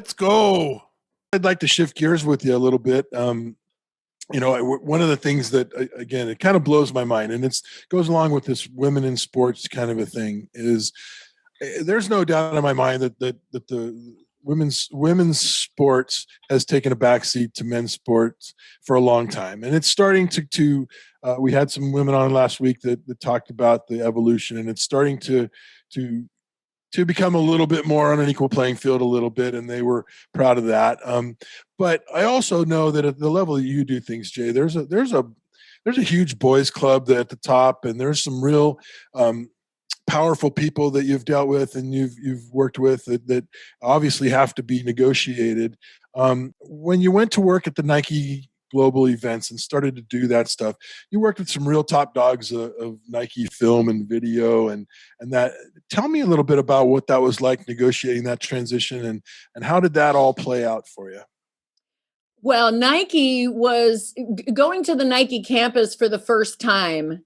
Let's go. I'd like to shift gears with you a little bit. One of the things that, again, it kind of blows my mind, and it goes along with this women in sports kind of a thing, is there's no doubt in my mind that the women's sports has taken a backseat to men's sports for a long time. And it's starting to we had some women on last week that talked about the evolution, and it's starting to become a little bit more on an equal playing field a little bit, and they were proud of that. But I also know that at the level that you do things, Jay, there's a huge boys club at the top, and there's some real powerful people that you've dealt with and you've worked with that obviously have to be negotiated. When you went to work at the Nike global events and started to do that stuff, you worked with some real top dogs of Nike film and video and that. Tell me a little bit about what that was like negotiating that transition and how did that all play out for you? Well, Nike was going to the Nike campus for the first time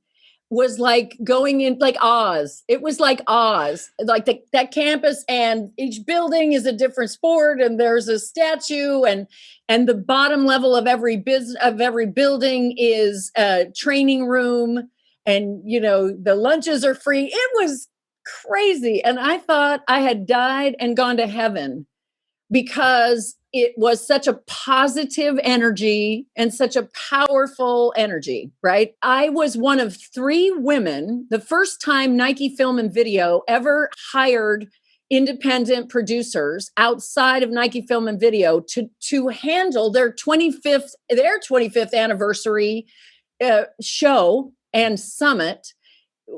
was like going in like Oz. It was like Oz, like that campus, and each building is a different sport, and there's a statue, and the bottom level of every building is a training room, and the lunches are free. It was crazy, and I thought I had died and gone to heaven because it was such a positive energy and such a powerful energy, right? I was one of 3 women, the first time Nike Film and Video ever hired independent producers outside of Nike Film and Video to handle their 25th anniversary show and summit.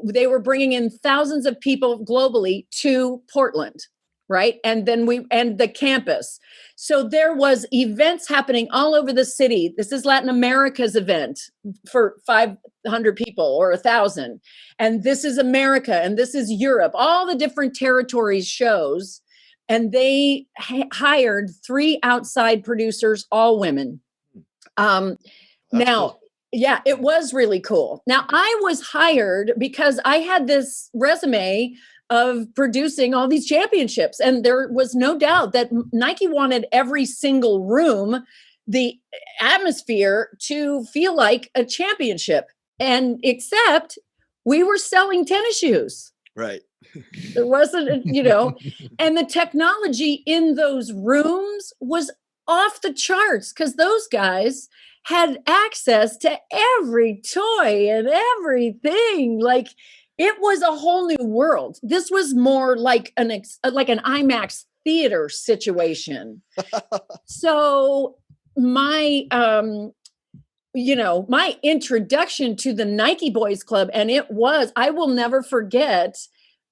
They were bringing in thousands of people globally to Portland. Right. And then the campus. So there was events happening all over the city. This is Latin America's event for 500 people or 1,000. And this is America. And this is Europe, all the different territories shows. And they hired 3 outside producers, all women. Cool. Yeah, it was really cool. Now, I was hired because I had this resume of producing all these championships. And there was no doubt that Nike wanted every single room, the atmosphere, to feel like a championship. And except we were selling tennis shoes. Right. There wasn't, and the technology in those rooms was off the charts because those guys had access to every toy and everything. Like, it was a whole new world. This was more like an IMAX theater situation. So my introduction to the Nike Boys Club, and I will never forget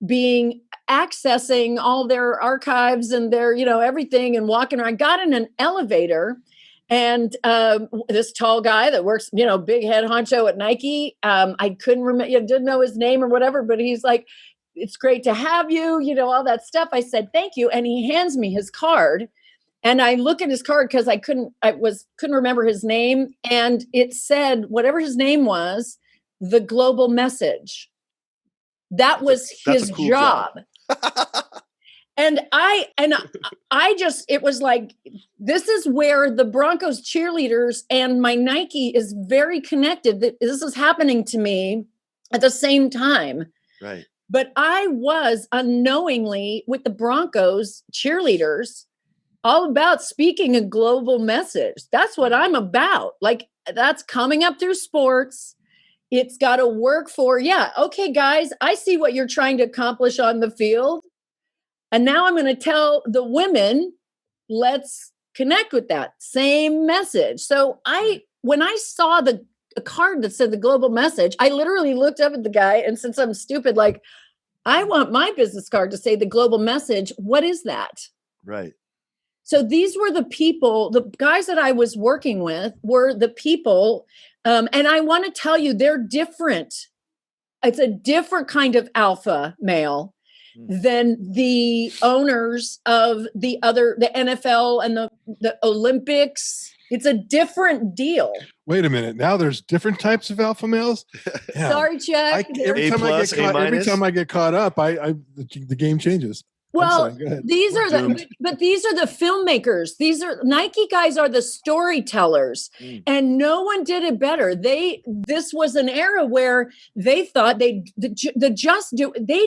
accessing all their archives and their, everything, and walking around. I got in an elevator. And this tall guy that works, big head honcho at Nike, I couldn't remember, didn't know his name or whatever, but he's like, "It's great to have you," all that stuff. I said, "Thank you." And he hands me his card. And I look at his card because I couldn't remember his name. And it said, whatever his name was, the global message. That was his cool job. And it was like, this is where the Broncos cheerleaders and my Nike is very connected. This is happening to me at the same time. Right. But I was unknowingly with the Broncos cheerleaders all about speaking a global message. That's what I'm about. Like, that's coming up through sports. It's got to work for, okay, guys, I see what you're trying to accomplish on the field. And now I'm going to tell the women, let's connect with that same message. So when I saw the card that said the global message, I literally looked up at the guy, and since I'm stupid, like, I want my business card to say the global message. What is that? Right. So these were the people, the guys that I was working with were the people. And I want to tell you, they're different. It's a different kind of alpha male than the owners of the NFL and the Olympics. It's a different deal. Wait a minute. Now there's different types of alpha males? Sorry, Chuck. Every time I get caught up, the game changes. Well, Go ahead. these We're are the, doomed. but these are the filmmakers. These are Nike guys are the storytellers, and no one did it better. This was an era where they thought they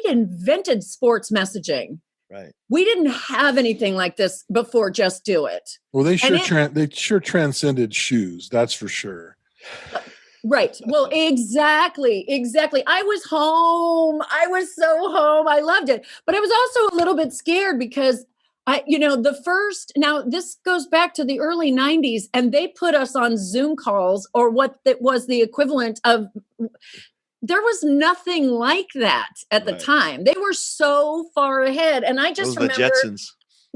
invented sports messaging. Right. We didn't have anything like this before Just Do It. Well, they sure transcended shoes. That's for sure. Right. Well, exactly. I was home. I was so home. I loved it. But I was also a little bit scared because now this goes back to the early 90s, and they put us on Zoom calls, or what that was the equivalent of. There was nothing like that at the time. They were so far ahead. And I just remember the Jetsons.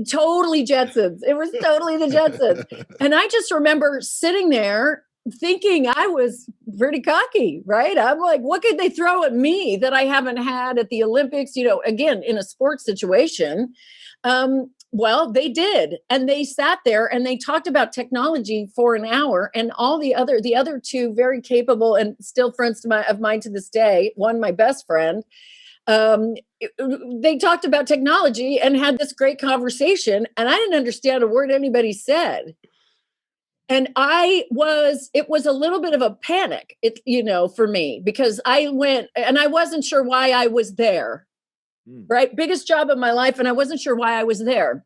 Totally Jetsons. It was totally the Jetsons. And I just remember sitting there thinking I was pretty cocky, right? I'm like, what could they throw at me that I haven't had at the Olympics? Again, in a sports situation. Well, they did. And they sat there and they talked about technology for an hour, and all the other two very capable and still friends of mine to this day, one, my best friend, they talked about technology and had this great conversation, and I didn't understand a word anybody said. And it was a little bit of a panic, for me, because I went and I wasn't sure why I was there. Right. Biggest job of my life. And I wasn't sure why I was there.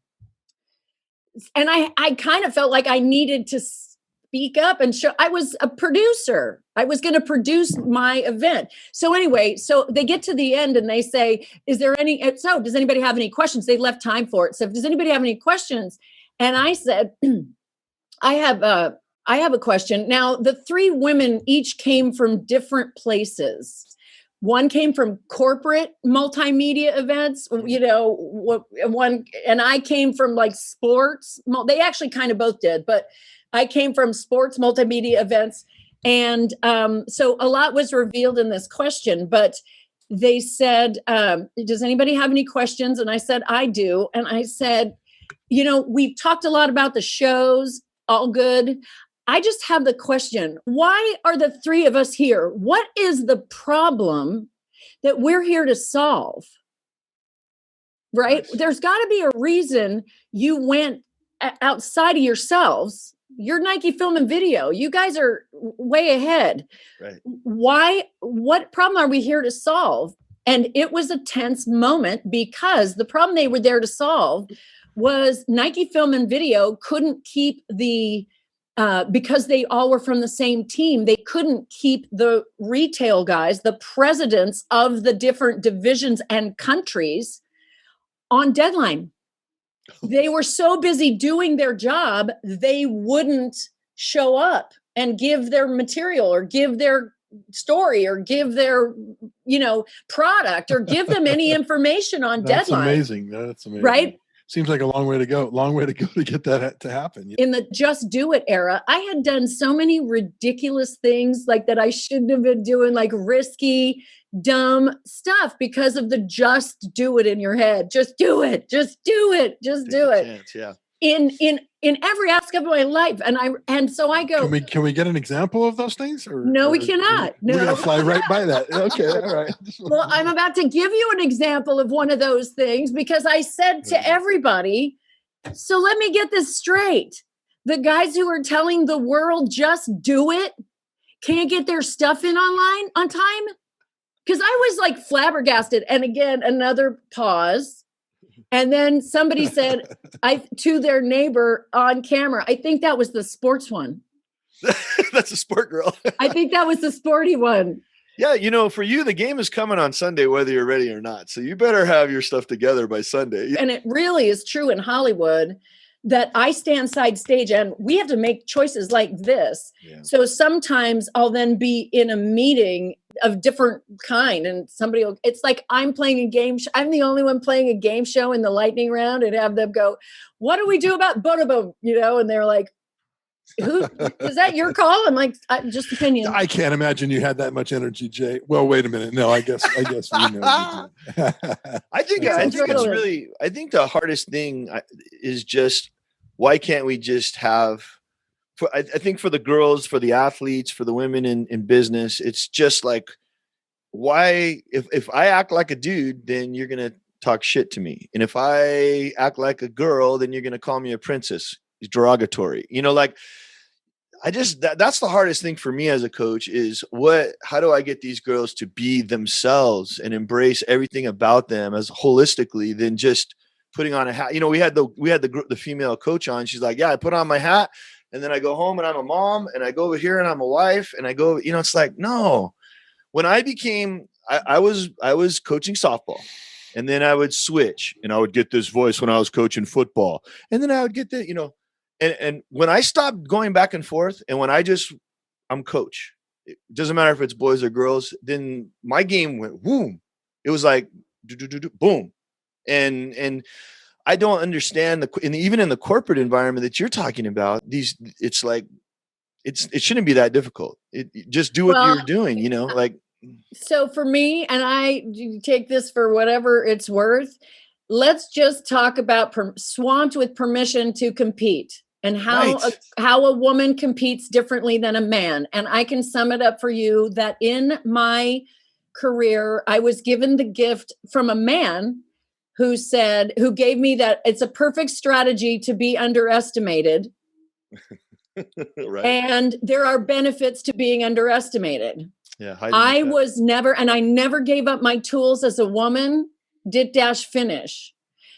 And I kind of felt like I needed to speak up and show. I was a producer. I was going to produce my event. So anyway, so they get to the end and they say, does anybody have any questions? They left time for it. So does anybody have any questions? And I said, I have a question. Now, the three women each came from different places. One came from corporate multimedia events, one, and I came from like sports. They actually kind of both did, but I came from sports multimedia events. And so a lot was revealed in this question, but they said, does anybody have any questions? And I said, I do. And I said, we've talked a lot about the shows, all good. I just have the question, why are the three of us here? What is the problem that we're here to solve? Right? Nice. There's got to be a reason you went outside of yourselves. You're Nike Film and Video. You guys are way ahead. Right. Why? What problem are we here to solve? And it was a tense moment because the problem they were there to solve was Nike Film and Video couldn't keep because they all were from the same team, they couldn't keep the retail guys, the presidents of the different divisions and countries, on deadline. They were so busy doing their job, they wouldn't show up and give their material or give their story or give their, product or give them any information on deadline. That's amazing. Right? Seems like a long way to go to get that to happen. In the Just Do It era, I had done so many ridiculous things like that I shouldn't have been doing, like risky, dumb stuff because of the just do it in your head. Just do it. Just do it. Just do it. Chance, yeah. In every aspect of my life. And so I go, can we get an example of those things? No, we cannot. No. We're going to fly right by that. Okay. All right. Well, I'm about to give you an example of one of those things because I said to everybody, so let me get this straight. The guys who are telling the world just do it can't get their stuff in online on time. Because I was like flabbergasted. And again, another pause. And then somebody said to their neighbor on camera, I think that was the sports one. That's a sport girl. I think that was the sporty one. Yeah, for you, the game is coming on Sunday, whether you're ready or not. So you better have your stuff together by Sunday. And it really is true in Hollywood that I stand side stage and we have to make choices like this. Yeah. So sometimes I'll then be in a meeting of different kind and it's like I'm playing a game. I'm the only one playing a game show in the lightning round and have them go, what do we do about boom? And they're like, who is that your call? I'm like, just opinion. I can't imagine you had that much energy, Jay. Well, wait a minute. No, I guess we know. I think it's really, I think the hardest thing is just, why can't we just have, I think for the girls, for the athletes, for the women in business, it's just like, why, if I act like a dude, then you're going to talk shit to me. And if I act like a girl, then you're going to call me a princess. It's derogatory. Like that's the hardest thing for me as a coach is how do I get these girls to be themselves and embrace everything about them as holistically than just putting on a hat. We had the female coach on. She's like, yeah, I put on my hat and then I go home and I'm a mom and I go over here and I'm a wife and I go, it's like, no. When I became, I was coaching softball and then I would switch and I would get this voice when I was coaching football. And then I would get the, and when I stopped going back and forth and when I'm coach, it doesn't matter if it's boys or girls, then my game went boom. It was like, boom. And I don't understand even in the corporate environment that you're talking about, it's like, it shouldn't be that difficult. Just do what you're doing, like. So for me, and I take this for whatever it's worth, let's just talk about swamped with permission to compete and how a woman competes differently than a man. And I can sum it up for you that in my career, I was given the gift from a man who gave me that it's a perfect strategy to be underestimated. Right. And there are benefits to being underestimated. Yeah, I never gave up my tools as a woman, finish.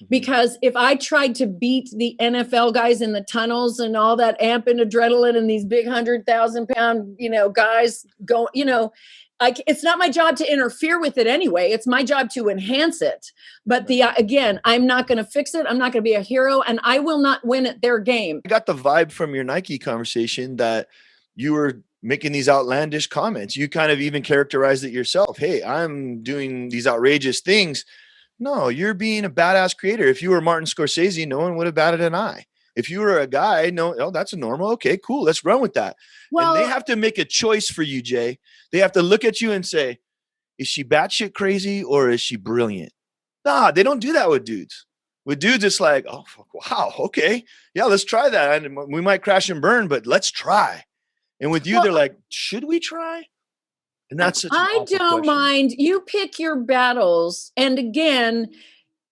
Because if I tried to beat the NFL guys in the tunnels and all that amp and adrenaline and these big 100,000-pound, guys go, it's not my job to interfere with it anyway. It's my job to enhance it. But again, I'm not going to fix it. I'm not going to be a hero and I will not win at their game. I got the vibe from your Nike conversation that you were making these outlandish comments. You kind of even characterized it yourself. Hey, I'm doing these outrageous things. No, you're being a badass creator. If you were Martin Scorsese, no one would have batted an eye. If you were a guy, that's a normal. Okay, cool. Let's run with that. Well, and they have to make a choice for you, Jay. They have to look at you and say, is she batshit crazy or is she brilliant? Nah, they don't do that with dudes. With dudes, it's like, oh, wow, okay. Yeah, let's try that. And we might crash and burn, but let's try. And with you, they're like, should we try? And that's such an awful question. Mind. You pick your battles. And again,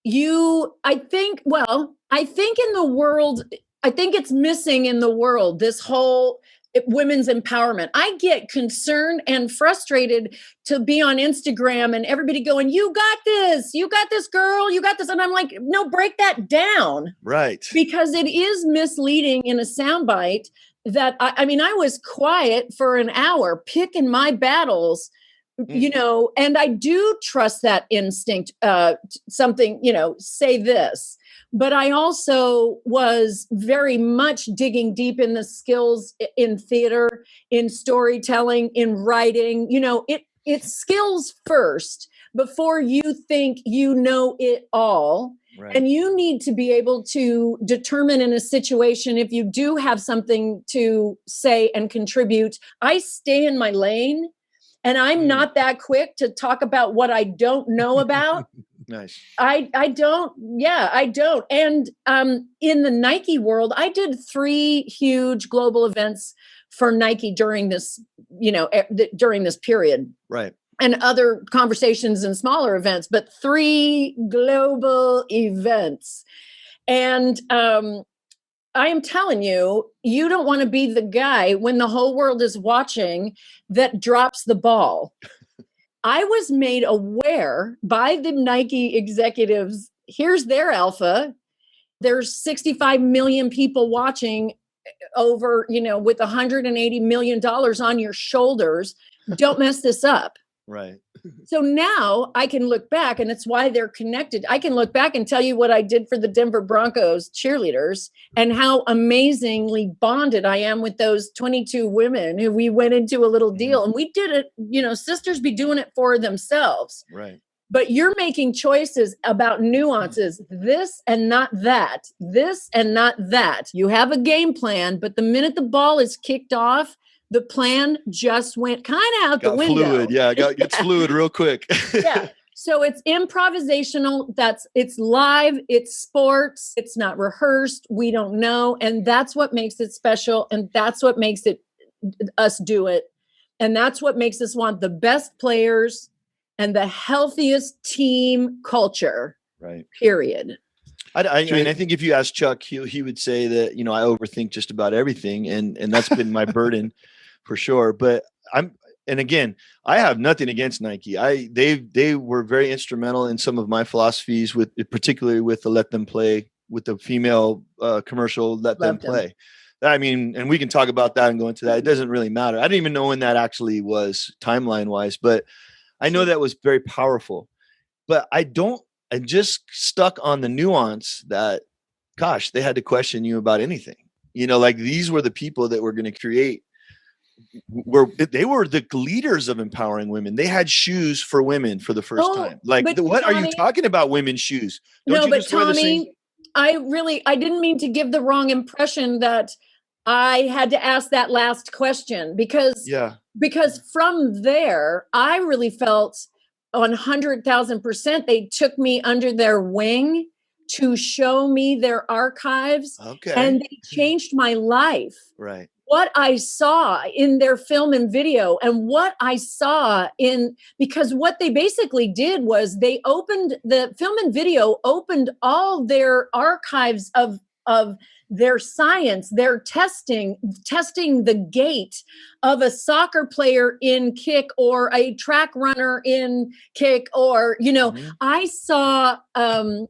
I think in the world, I think it's missing in the world, this whole women's empowerment. I get concerned and frustrated to be on Instagram and everybody going, you got this, girl, you got this. And I'm like, no, break that down. Right. Because it is misleading in a soundbite. That I was quiet for an hour picking my battles, and I do trust that instinct, something, say this, but I also was very much digging deep in the skills in theater, in storytelling, in writing, it's skills first before you think you know it all. Right. And you need to be able to determine in a situation if you do have something to say and contribute. I stay in my lane and I'm not that quick to talk about what I don't know about. Nice. I don't. And in the Nike world, I did 3 huge global events for Nike during this, during this period. Right. And other conversations and smaller events, but 3 global events. And I am telling you, you don't want to be the guy when the whole world is watching that drops the ball. I was made aware by the Nike executives, here's their alpha. There's 65 million people watching over, with $180 million on your shoulders. Don't mess this up. Right. So now I can look back, and it's why they're connected. I can look back and tell you what I did for the Denver Broncos cheerleaders and how amazingly bonded I am with those 22 women who we went into a little deal. And we did it, sisters be doing it for themselves. Right. But you're making choices about nuances, this and not that, this and not that. You have a game plan, but the minute the ball is kicked off, the plan just went kind of out the window. Fluid. Yeah, gets fluid real quick. Yeah. So it's improvisational. It's live. It's sports. It's not rehearsed. We don't know. And that's what makes it special. And that's what makes it us do it. And that's what makes us want the best players and the healthiest team culture. Right. period. I think if you ask Chuck, he would say that, you know, I overthink just about everything. And that's been my burden for sure. But and again, I have nothing against Nike. They were very instrumental in some of my philosophies, particularly with the Let Them Play, with the female commercial, Let Them Play. I mean, and we can talk about that and go into that. It doesn't really matter. I didn't even know when that actually was timeline wise, but I know that was very powerful. But I'm just stuck on the nuance that, gosh, they had to question you about anything. You know, like these were the people that were going to create, they were the leaders of empowering women. They had shoes for women for the first time. Like, what are you talking about, women's shoes? Don't you just wear the same? I didn't mean to give the wrong impression that I had to ask that last question because from there, I really felt 100,000% they took me under their wing to show me their archives. Okay. And they changed my life. Right. What I saw in their film and video and what I saw because what they basically did was they opened the film and video, opened all their archives of their science, their testing the gait of a soccer player in kick or a track runner in kick, or, you know, I saw, and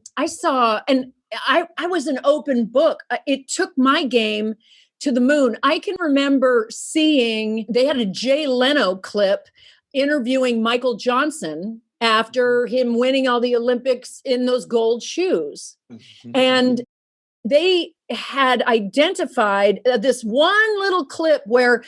I was an open book. It took my game to the moon. I can remember seeing, they had a Jay Leno clip interviewing Michael Johnson after him winning all the Olympics in those gold shoes. And they had identified this one little clip where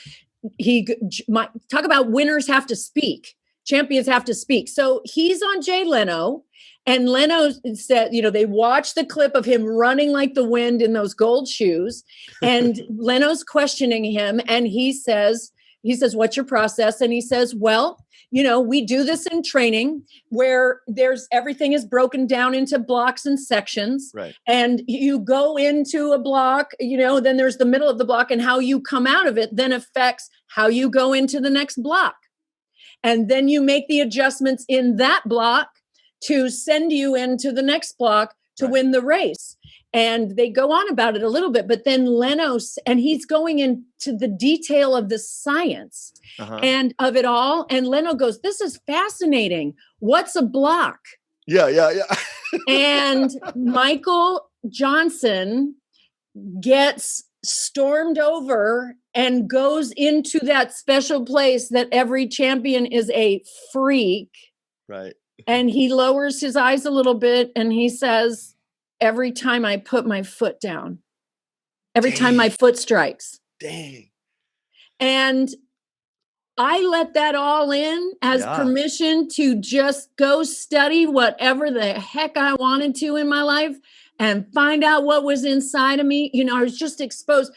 talk about winners have to speak, champions have to speak. So he's on Jay Leno, and Leno said, you know, they watched the clip of him running like the wind in those gold shoes, and Leno's questioning him, and he says, what's your process? And he says, well, you know, we do this in training where everything is broken down into blocks and sections. Right. And you go into a block, you know, then there's the middle of the block, and how you come out of it then affects how you go into the next block. And then you make the adjustments in that block to send you into the next block to win the race. And they go on about it a little bit, but then and he's going into the detail of the science and of it all. And Leno goes, this is fascinating. What's a block? Yeah. And Michael Johnson gets stormed over and goes into that special place that every champion is a freak. Right. And he lowers his eyes a little bit and he says, every time I put my foot down, every time my foot strikes. Dang. And I let that all in as permission to just go study whatever the heck I wanted to in my life and find out what was inside of me. You know, I was just exposed.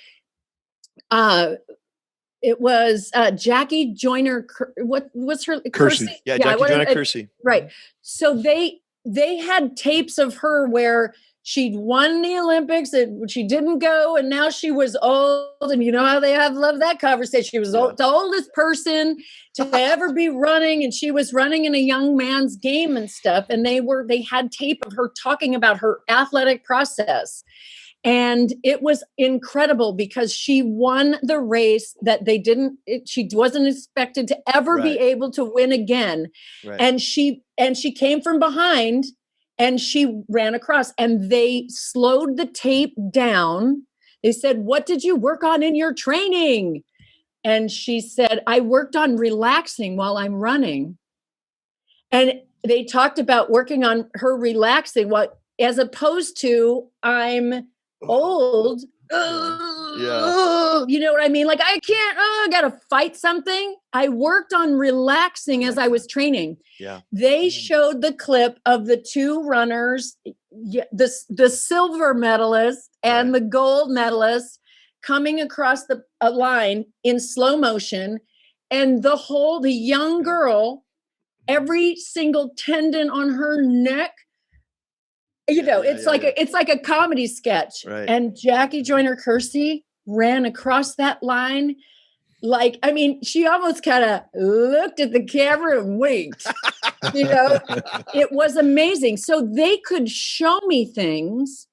It was Jackie Joyner. What was her? Kersey. Yeah, Jackie Joyner Kersey. Right. So they had tapes of her where she'd won the Olympics and she didn't go, and now she was old. And you know how they love that conversation. She was the oldest person to ever be running, and she was running in a young man's game and stuff. And they had tape of her talking about her athletic process. And it was incredible because she won the race that she wasn't expected to ever be able to win again. Right. And she came from behind and she ran across, and they slowed the tape down. They said, what did you work on in your training? And she said, I worked on relaxing while I'm running. And they talked about working on her relaxing as opposed to I'm old. You know what I mean? Like, I can't, I got to fight something. I worked on relaxing as I was training. Yeah. They showed the clip of the two runners, the silver medalist and the gold medalist coming across a line in slow motion. And the young girl, every single tendon on her neck, you know, it's like a comedy sketch. Right. And Jackie Joyner Kersey ran across that line. Like, I mean, she almost kind of looked at the camera and winked. You know, it was amazing. So they could show me things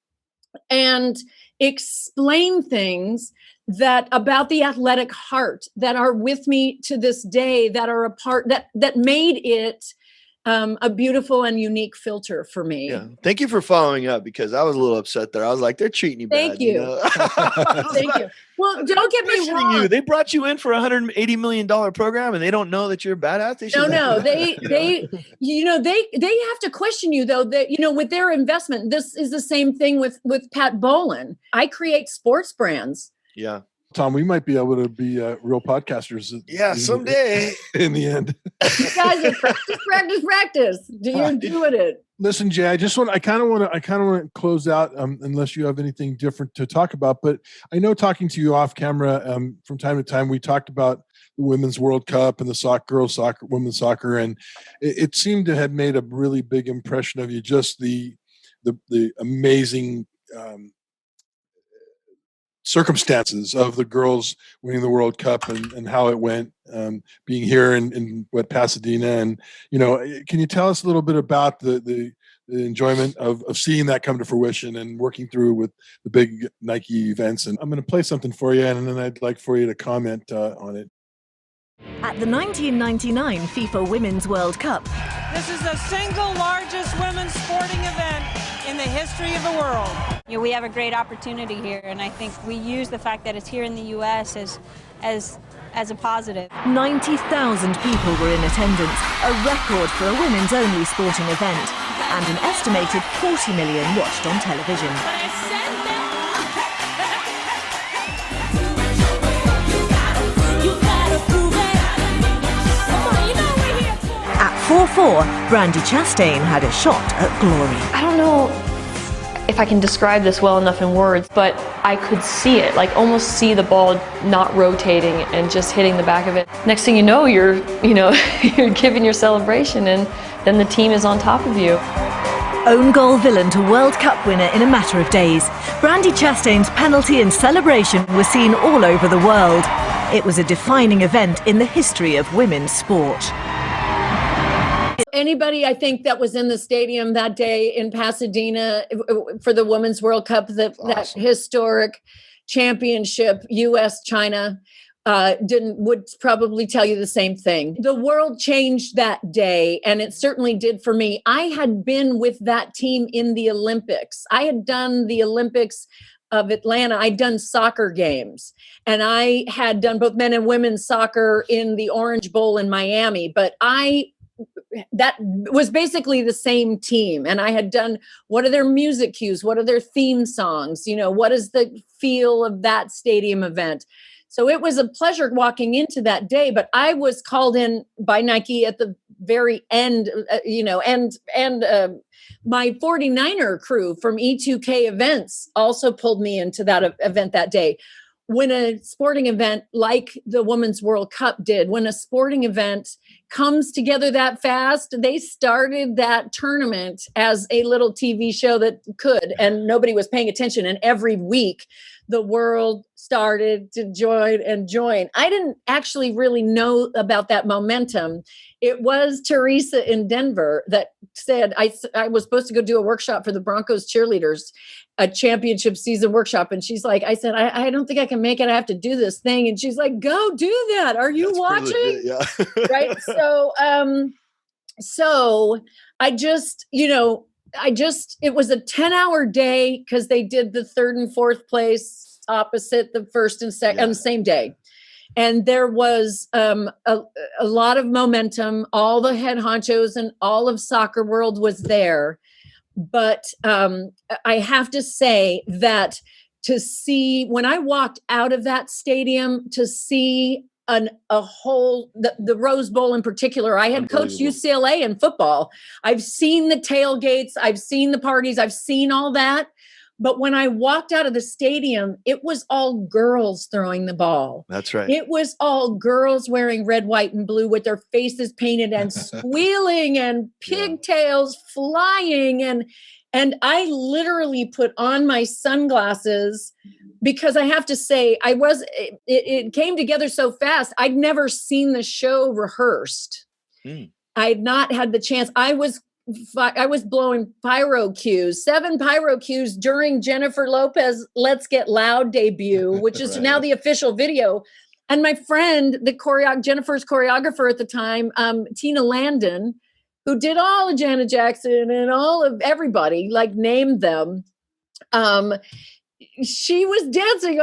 and explain things that about the athletic heart that are with me to this day, that are a part that made it a beautiful and unique filter for me. Yeah. Thank you for following up, because I was a little upset there. I was like, they're treating you bad. Thank you. Know? Thank you. Well, don't get me wrong. They brought you in for $180 million program and they don't know that you're a badass. No, they have to question you though, that, with their investment. This is the same thing with Pat Bolin. I create sports brands. Yeah. Tom, we might be able to be real podcasters. Someday. In the end. You guys are practice. You're doing it. Listen, Jay, I kind of want to close out, unless you have anything different to talk about. But I know, talking to you off camera, from time to time, we talked about the Women's World Cup and the girls soccer, women's soccer, and it seemed to have made a really big impression of you. Just the amazing circumstances of the girls winning the World Cup and how it went, being here in Pasadena. And, can you tell us a little bit about the enjoyment of seeing that come to fruition and working through with the big Nike events? And I'm going to play something for you, and then I'd like for you to comment on it. At the 1999 FIFA Women's World Cup, this is the single largest women's sporting event in the history of the world. We have a great opportunity here, and I think we use the fact that it's here in the U.S. as a positive. 90,000 people were in attendance, a record for a women's-only sporting event, and an estimated 40 million watched on television. At 4-4, Brandy Chastain had a shot at glory. I don't know if I can describe this well enough in words, but I could see it, like almost see the ball not rotating and just hitting the back of it. Next thing you know, you're giving your celebration, and then the team is on top of you. Own goal villain to World Cup winner in a matter of days, Brandy Chastain's penalty and celebration were seen all over the world. It was a defining event in the history of women's sport. Anybody, I think, that was in the stadium that day in Pasadena for the Women's World Cup, that historic championship, U.S.-China, would probably tell you the same thing. The world changed that day, and it certainly did for me. I had been with that team in the Olympics. I had done the Olympics of Atlanta. I'd done soccer games, and I had done both men and women's soccer in the Orange Bowl in Miami, but that was basically the same team. And I had done, what are their music cues? What are their theme songs? What is the feel of that stadium event? So it was a pleasure walking into that day, but I was called in by Nike at the very end, and my 49er crew from E2K events also pulled me into that event that day. When a sporting event like the Women's World Cup did, when a sporting event comes together that fast, they started that tournament as a little TV show that could, and nobody was paying attention. And every week, the world started to join. I didn't actually really know about that momentum. It was Teresa in Denver that said, I was supposed to go do a workshop for the Broncos cheerleaders, a championship season workshop. And she's like, I said, I don't think I can make it. I have to do this thing. And she's like, go do that. Are you watching? Yeah. Right. So I just, it was a 10-hour day because they did the third and fourth place opposite the first and second on the same day. And there was a lot of momentum. All the head honchos and all of soccer world was there. But I have to say that to see, when I walked out of that stadium, to see the Rose Bowl in particular, I had coached UCLA in football. I've seen the tailgates, I've seen the parties, I've seen all that. But when I walked out of the stadium, it was all girls throwing the ball. That's right. It was all girls wearing red, white, and blue with their faces painted and squealing and pigtails flying. And I literally put on my sunglasses because I have to say, it came together so fast. I'd never seen the show rehearsed. I had not had the chance. I was blowing pyro cues, 7 pyro cues during Jennifer Lopez Let's Get Loud debut, which is now the official video. And my friend, Jennifer's choreographer at the time, Tina Landon, who did all of Janet Jackson and all of everybody, like named them. She was dancing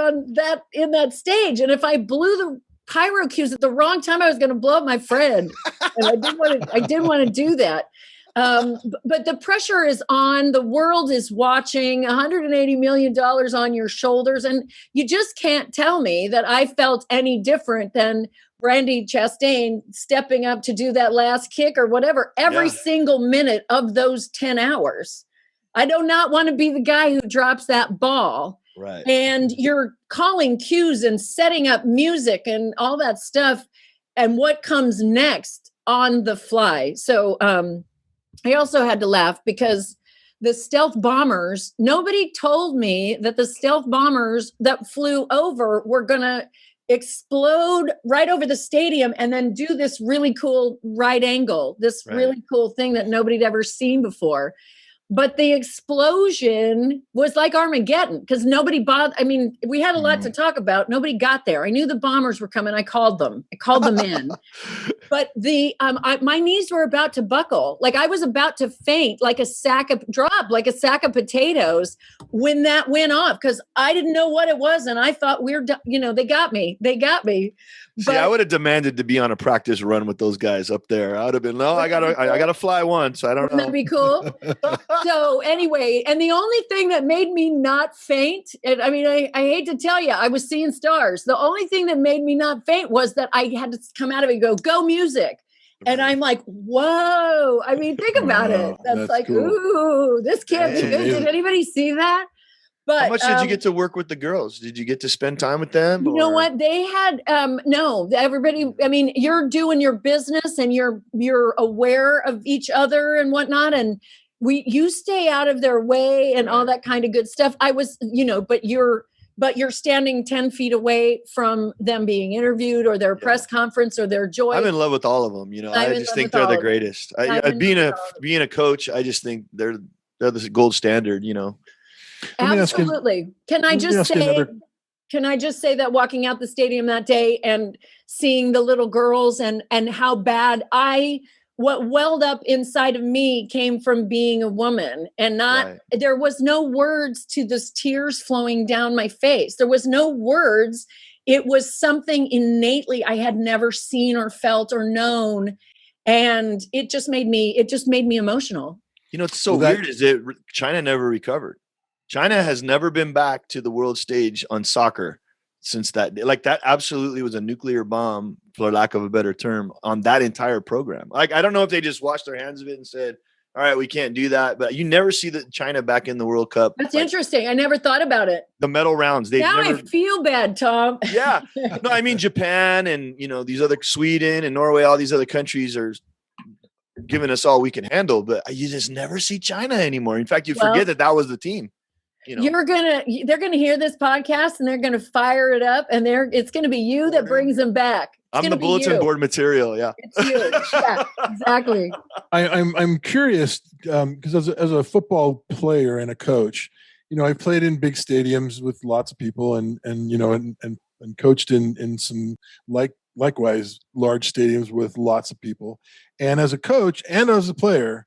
in that stage. And if I blew the pyro cues at the wrong time, I was going to blow up my friend. And I didn't want to do that. But the pressure is on. The world is watching. $180 million on your shoulders. And you just can't tell me that I felt any different than Brandi Chastain stepping up to do that last kick or whatever every single minute of those 10 hours. I do not want to be the guy who drops that ball. Right. And you're calling cues and setting up music and all that stuff. And what comes next on the fly. So I also had to laugh because the stealth bombers, nobody told me that the stealth bombers that flew over were going to explode right over the stadium and then do this really cool right angle, this really cool thing that nobody'd ever seen before. But the explosion was like Armageddon because nobody bothered. I mean, we had a lot to talk about. Nobody got there. I knew the bombers were coming. I called them in. But my knees were about to buckle. Like I was about to faint, like a sack of potatoes when that went off because I didn't know what it was. And I thought they got me. See, I would have demanded to be on a practice run with those guys up there. I would have been, no, I gotta fly once. I don't know. That'd be cool. So anyway, and the only thing that made me not faint, and I mean, I hate to tell you, I was seeing stars. The only thing that made me not faint was that I had to come out of it and go music. And I'm like, whoa. I mean, think about it. That's like, cool. Ooh, this can't be good. Did anybody see that? But, how much did you get to work with the girls? Did you get to spend time with them? You know what? They had no, everybody, I mean, you're doing your business and you're aware of each other and whatnot. And you stay out of their way and all that kind of good stuff. I was, but you're standing 10 feet away from them being interviewed or their press conference or their joy. I'm in love with all of them. I just think they're the greatest. Being a coach, I just think they're the gold standard, Absolutely. Can I just say that walking out the stadium that day and seeing the little girls and how bad what welled up inside of me came from being a woman and there was no words to this tears flowing down my face. There was no words. It was something innately I had never seen or felt or known. And it just made me emotional. It's so weird is that China never recovered. China has never been back to the world stage on soccer since that day. Like that absolutely was a nuclear bomb, for lack of a better term, on that entire program. Like, I don't know if they just washed their hands of it and said, all right, we can't do that. But you never see China back in the World Cup. That's interesting. I never thought about it. The medal rounds. I feel bad, Tom. Yeah. No, I mean, Japan and, these other Sweden and Norway, all these other countries are giving us all we can handle. But you just never see China anymore. In fact, you forget that was the team. They're gonna hear this podcast and they're gonna fire it up and it's gonna be you that brings them back. I'm the bulletin board material. Yeah, it's you. Yeah, exactly. I'm curious because as a football player and a coach, I played in big stadiums with lots of people and coached in some likewise large stadiums with lots of people. And as a coach and as a player,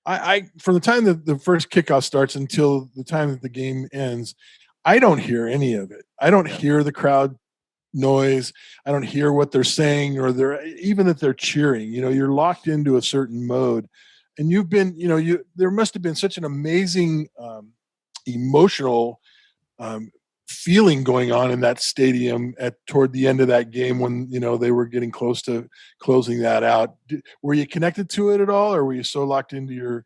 I from the time that the first kickoff starts until the time that the game ends, I don't hear any of it. I don't hear the crowd noise. I don't hear what they're saying or even that they're cheering. You're locked into a certain mode, and you've been, there must have been such an amazing emotional feeling going on in that stadium toward the end of that game when they were getting close to closing that out. Were you connected to it at all, or were you so locked into your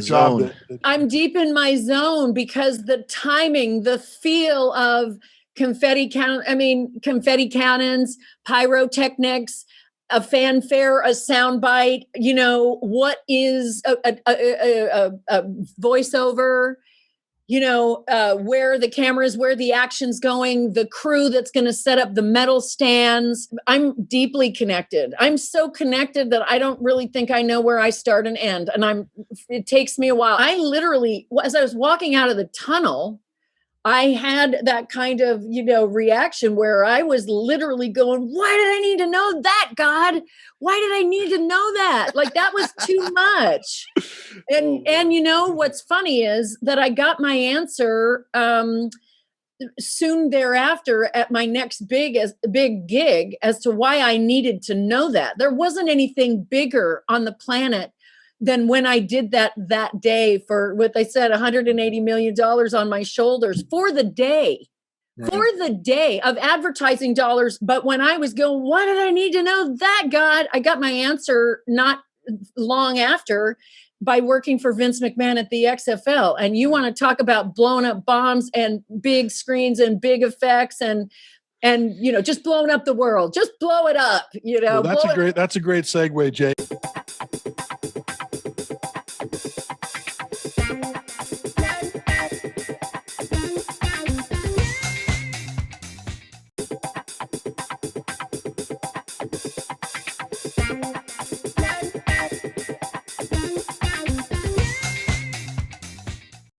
job that I'm deep in my zone because the timing, the feel of confetti cannons, pyrotechnics, a fanfare, a soundbite, what is a voiceover. where the camera is, where the action's going, the crew that's going to set up the medal stands. I'm deeply connected. I'm so connected that I don't really think I know where I start and end. And it takes me a while. I literally, as I was walking out of the tunnel, I had that kind of, reaction where I was literally going, why did I need to know that, God? Why did I need to know that? Like, that was too much. And what's funny is that I got my answer soon thereafter at my next big gig as to why I needed to know that. There wasn't anything bigger on the planet than when I did that day for what they said, $180 million on my shoulders for the day. Right. For the day of advertising dollars. But when I was going, why did I need to know that, God? I got my answer not long after by working for Vince McMahon at the XFL. And you want to talk about blowing up bombs and big screens and big effects and just blowing up the world. Just blow it up, Well, that's a great segue, Jay.